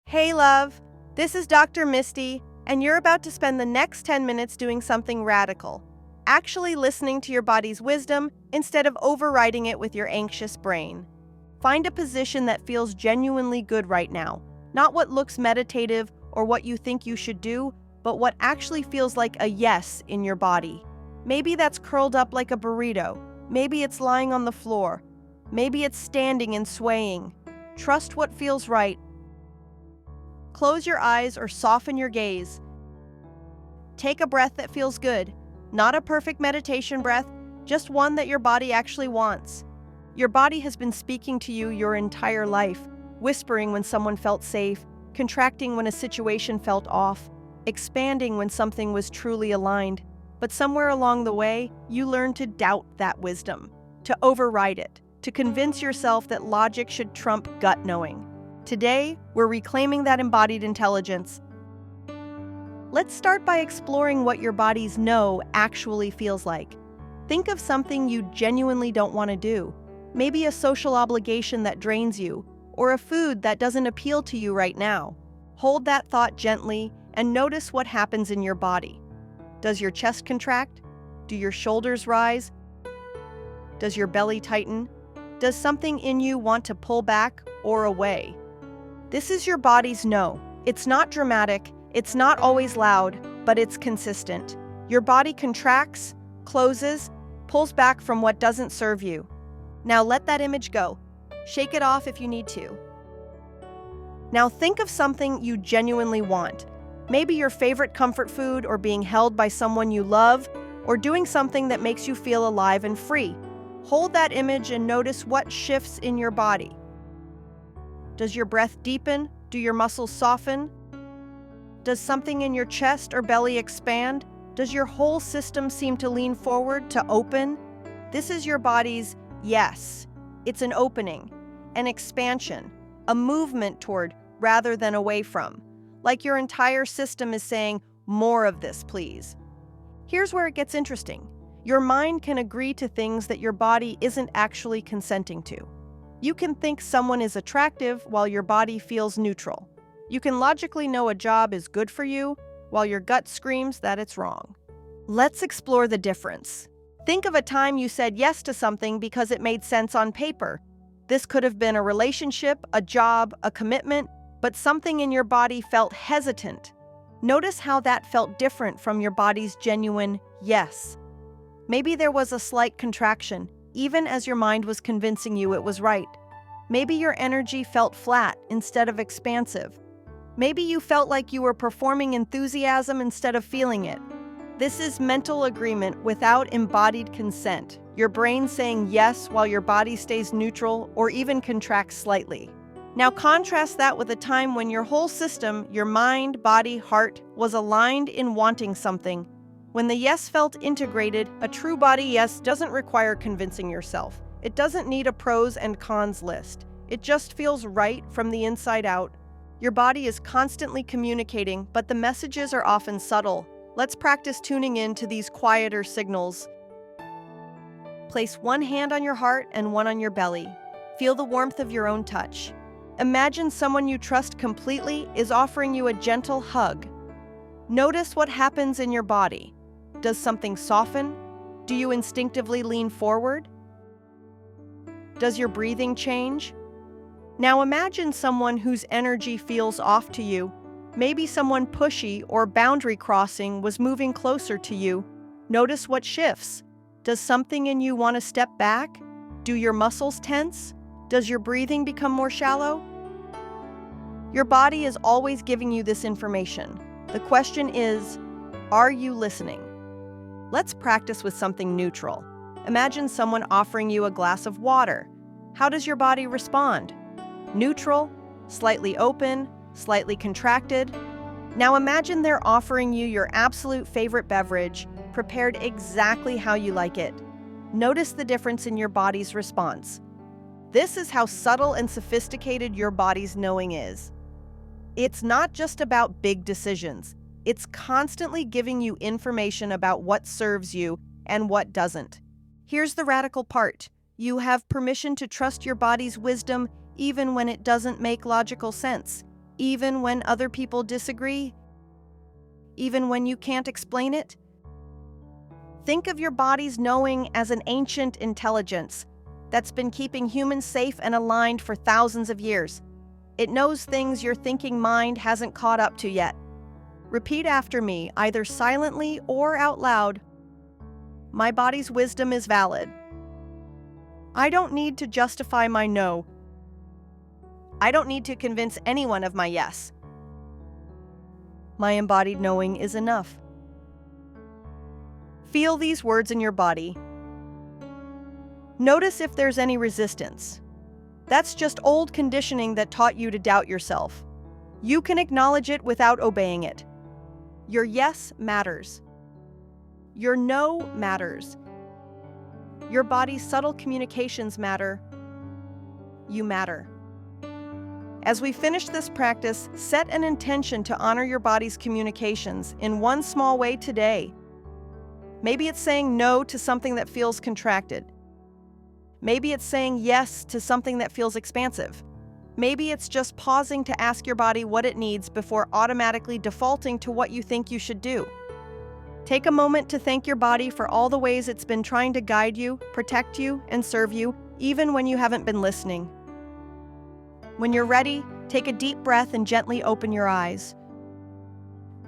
Hey love, this is Dr. Misty, and you're about to spend the next 10 minutes doing something radical. Actually listening to your body's wisdom instead of overriding it with your anxious brain. Find a position that feels genuinely good right now, not what looks meditative or what you think you should do, but what actually feels like a yes in your body. Maybe that's curled up like a burrito. Maybe it's lying on the floor. Maybe it's standing and swaying. Trust what feels right. Close your eyes or soften your gaze. Take a breath that feels good. Not a perfect meditation breath, just one that your body actually wants. Your body has been speaking to you your entire life, whispering when someone felt safe, contracting when a situation felt off, expanding when something was truly aligned. But somewhere along the way, you learned to doubt that wisdom, to override it, to convince yourself that logic should trump gut knowing. Today, we're reclaiming that embodied intelligence. Let's start by exploring what your body's no actually feels like. Think of something you genuinely don't want to do. Maybe a social obligation that drains you, or a food that doesn't appeal to you right now. Hold that thought gently and notice what happens in your body. Does your chest contract? Do your shoulders rise? Does your belly tighten? Does something in you want to pull back or away? This is your body's no. It's not dramatic, it's not always loud, but it's consistent. Your body contracts, closes, pulls back from what doesn't serve you. Now let that image go. Shake it off if you need to. Now think of something you genuinely want. Maybe your favorite comfort food, or being held by someone you love, or doing something that makes you feel alive and free. Hold that image and notice what shifts in your body. Does your breath deepen? Do your muscles soften? Does something in your chest or belly expand? Does your whole system seem to lean forward, to open? This is your body's yes. It's an opening, an expansion, a movement toward rather than away from. Like your entire system is saying, more of this, please. Here's where it gets interesting. Your mind can agree to things that your body isn't actually consenting to. You can think someone is attractive while your body feels neutral. You can logically know a job is good for you while your gut screams that it's wrong. Let's explore the difference. Think of a time you said yes to something because it made sense on paper. This could have been a relationship, a job, a commitment, but something in your body felt hesitant. Notice how that felt different from your body's genuine yes. Maybe there was a slight contraction, even as your mind was convincing you it was right. Maybe your energy felt flat instead of expansive. Maybe you felt like you were performing enthusiasm instead of feeling it. This is mental agreement without embodied consent. Your brain saying yes while your body stays neutral or even contracts slightly. Now contrast that with a time when your whole system, your mind, body, heart, was aligned in wanting something. When the yes felt integrated, a true body yes doesn't require convincing yourself. It doesn't need a pros and cons list. It just feels right from the inside out. Your body is constantly communicating, but the messages are often subtle. Let's practice tuning in to these quieter signals. Place one hand on your heart and one on your belly. Feel the warmth of your own touch. Imagine someone you trust completely is offering you a gentle hug. Notice what happens in your body. Does something soften? Do you instinctively lean forward? Does your breathing change? Now imagine someone whose energy feels off to you. Maybe someone pushy or boundary crossing was moving closer to you. Notice what shifts. Does something in you want to step back? Do your muscles tense? Does your breathing become more shallow? Your body is always giving you this information. The question is, are you listening? Let's practice with something neutral. Imagine someone offering you a glass of water. How does your body respond? Neutral, slightly open, slightly contracted. Now imagine they're offering you your absolute favorite beverage, prepared exactly how you like it. Notice the difference in your body's response. This is how subtle and sophisticated your body's knowing is. It's not just about big decisions. It's constantly giving you information about what serves you and what doesn't. Here's the radical part. You have permission to trust your body's wisdom even when it doesn't make logical sense. even when other people disagree, even when you can't explain it. Think of your body's knowing as an ancient intelligence that's been keeping humans safe and aligned for thousands of years. It knows things your thinking mind hasn't caught up to yet. Repeat after me, either silently or out loud. My body's wisdom is valid. I don't need to justify my no. I don't need to convince anyone of my yes. My embodied knowing is enough. Feel these words in your body. Notice if there's any resistance. That's just old conditioning that taught you to doubt yourself. You can acknowledge it without obeying it. Your yes matters. Your no matters. Your body's subtle communications matter. You matter. As we finish this practice, set an intention to honor your body's communications in one small way today. Maybe it's saying no to something that feels contracted. Maybe it's saying yes to something that feels expansive. Maybe it's just pausing to ask your body what it needs before automatically defaulting to what you think you should do. Take a moment to thank your body for all the ways it's been trying to guide you, protect you, and serve you, even when you haven't been listening. When you're ready, take a deep breath and gently open your eyes.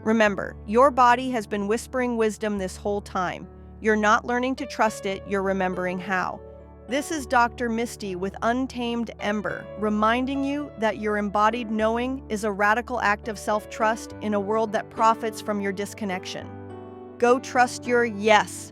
Remember, your body has been whispering wisdom this whole time. You're not learning to trust it, you're remembering how. This is Dr. Misty with Untamed Ember, reminding you that your embodied knowing is a radical act of self-trust in a world that profits from your disconnection. Go trust your yes.